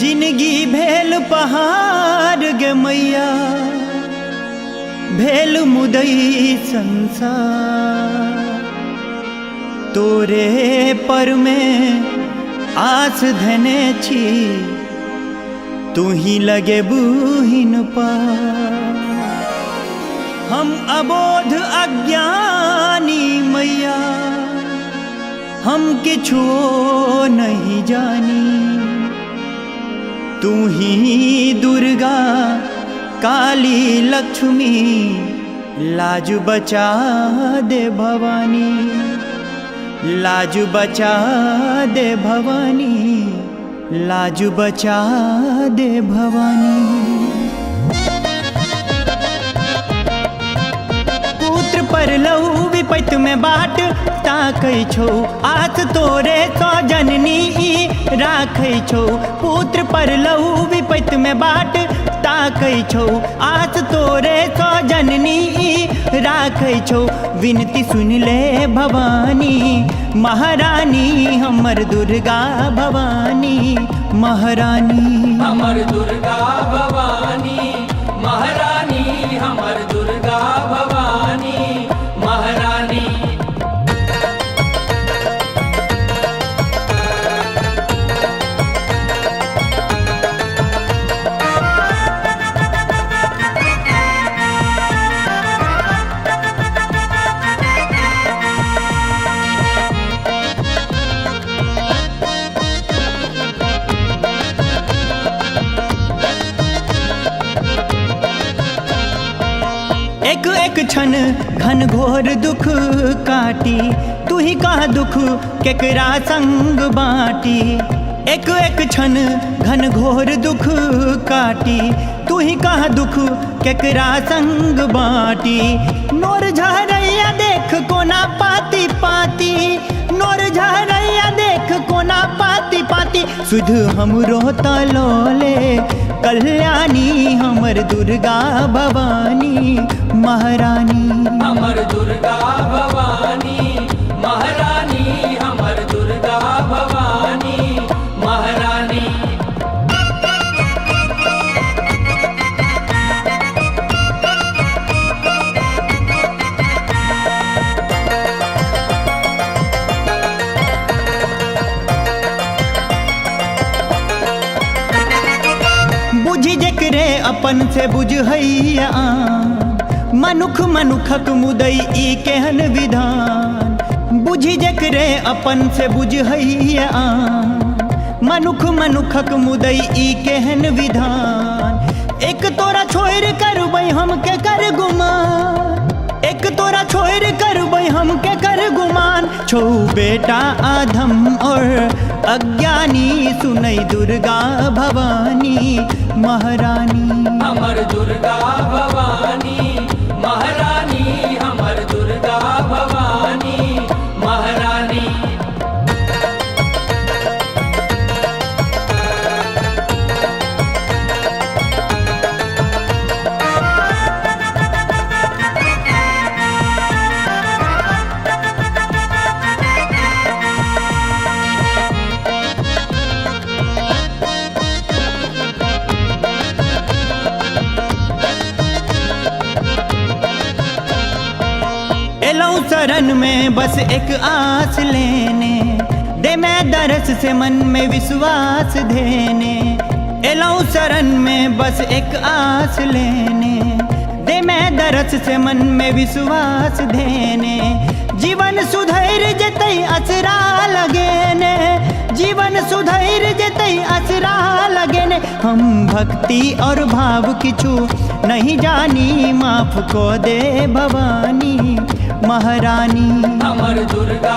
जिंदगी भेल पहाड़ गे मैया, भेल मुदई संसार। तोरे पर में आस धने छी, तू ही लगे बूहिन पार। हम अबोध अज्ञानी मैया, हम किछु नहीं जानी। तू ही दुर्गा काली लक्ष्मी, लाज बचा दे भवानी, लाज बचा दे भवानी, लाज बचा दे भवानी। पुत्र पर लहू विपत में बाट ताकै छौ, आस तोरे तो जननी राखै छौ। पुत्र पर लहू विपत में बाट ताकै छौ, आस तोरे तो जननी राखै छौ। विनती सुन ले भवानी महारानी, हमर दुर्गा भवानी महारानी। हमर दुर्गा भवानी महारानी, हमर दुर्गा भवानी महारानी। एक एक क्षण घन घोर दुख काटी, तू ही कह दुख केकरा संग बाटी। एक एक क्षण घन घोर दुख काटी, तू ही कह दुख केकरा संग बाटी। नोर झरैया देख कोना पाती पाती, नोर झरैया देख कोना पाती पाती। सुध हमरो तलोले कल्याणी, हमर दुर्गा भवानी महारानी। हमर दुर्गा भवानी महारानी, हमर दुर्गा भवानी महारानी। बुझि जकरे अपन से बुझैया, मनुख मनुखक मुदई ई केहन विधान। बुझि जकरे अपन से बुझैया, मनुख मनुखक मुदई ई केहन विधान। एक तोरा छोड़ करबै हम के कर गुमान, एक तोरा छोड़ करबै हम के कर गुमान। छौ बेटा आधम और अज्ञानी, सुनै दुर्गा भवानी महारानी। हमर दुर्गा भवानी महारानी, हमर दुर्गा भवानी महारानी। शरण में बस एक आस लेने, दे मैं दरस से मन में विश्वास देने। एलौं शरण में बस एक आस लेने, दे मैं दरस से मन में विश्वास देने। जीवन सुधैर जतै असरा लगेने, जीवन सुधैर जतै असरा लगेने। हम भक्ति और भाव किछु नहीं जानी, माफ को दे भवानी महारानी। हमर दुर्गा